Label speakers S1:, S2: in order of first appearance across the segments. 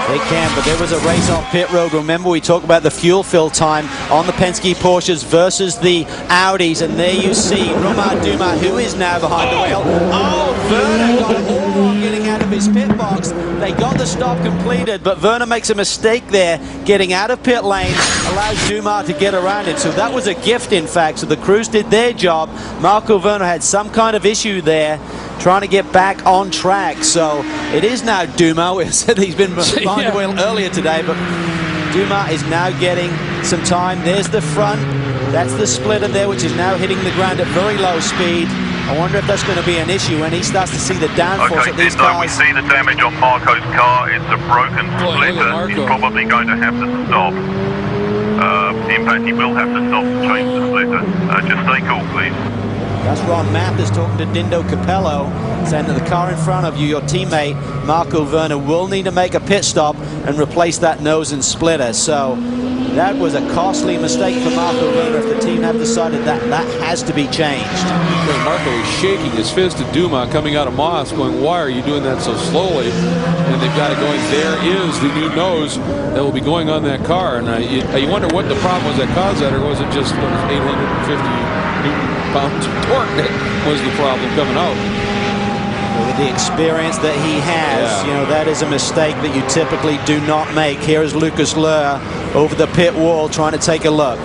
S1: They can, but there was a race on pit road. Remember, we talked about the fuel fill time on the Penske Porsches versus the Audis, and there you see Romain Dumas, who is now behind the wheel. Oh, Werner got it all wrong getting out of his pit box. They got the stop completed, but Werner makes a mistake there, getting out of pit lane, allows Dumas to get around it. So that was a gift, in fact. So the crews did their job. Marco Werner had some kind of issue there, trying to get back on track. So it is now Dumas. We said he's been behind the wheel earlier today, but Dumas is now getting some time. There's the front. That's the splitter there, which is now hitting the ground at very low speed. I wonder if that's going to be an issue when he starts to see the downforce of these cars.
S2: We see the damage on Marco's car. It's a broken splitter. He's probably going to have to stop. In fact, he will have to stop and change the splitter. Just stay cool, please.
S1: That's Ron Mathers talking to Dindo Capello, saying that the car in front of you, your teammate Marco Werner, will need to make a pit stop and replace that nose and splitter. So that was a costly mistake for Marco Werner. If the team have decided that has to be changed.
S3: Marco is shaking his fist at Dumas coming out of Moss, going, why are you doing that so slowly? And they've got it going, there is the new nose that will be going on that car. And you wonder what the problem was that caused that, or was it just 850 Newton-pounds of torque that was the problem coming out?
S1: With the experience that he has, you know, that is a mistake that you typically do not make. Here is Lucas Luhr over the pit wall trying to take a look.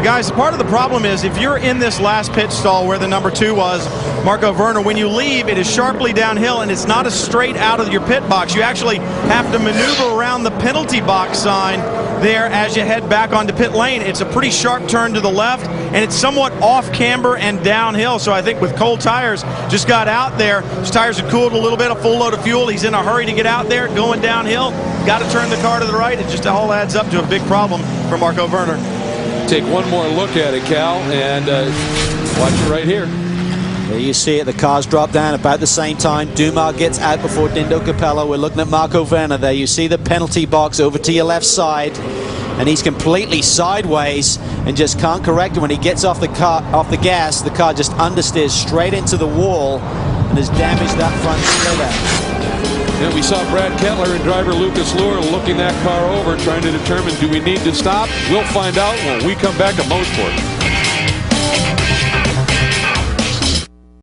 S4: Guys, part of the problem is if you're in this last pit stall where the number 2 was, Marco Werner, when you leave, it is sharply downhill and it's not a straight out of your pit box. You actually have to maneuver around the penalty box sign there as you head back onto pit lane. It's a pretty sharp turn to the left, and it's somewhat off camber and downhill. So I think with cold tires, just got out there. His tires had cooled a little bit, a full load of fuel. He's in a hurry to get out there, going downhill. Got to turn the car to the right. It just all adds up to a big problem for Marco Werner.
S3: Take one more look at it, Cal, and watch it right here.
S1: There you see it, the cars drop down about the same time. Dumas gets out before Dindo Capello. We're looking at Marco Werner there. You see the penalty box over to your left side, and he's completely sideways and just can't correct it. When he gets off the gas, the car just understeers straight into the wall and has damaged that front splitter.
S3: And we saw Brad Kettler and driver Lucas Luhr looking that car over, trying to determine, do we need to stop? We'll find out when we come back to Mosport.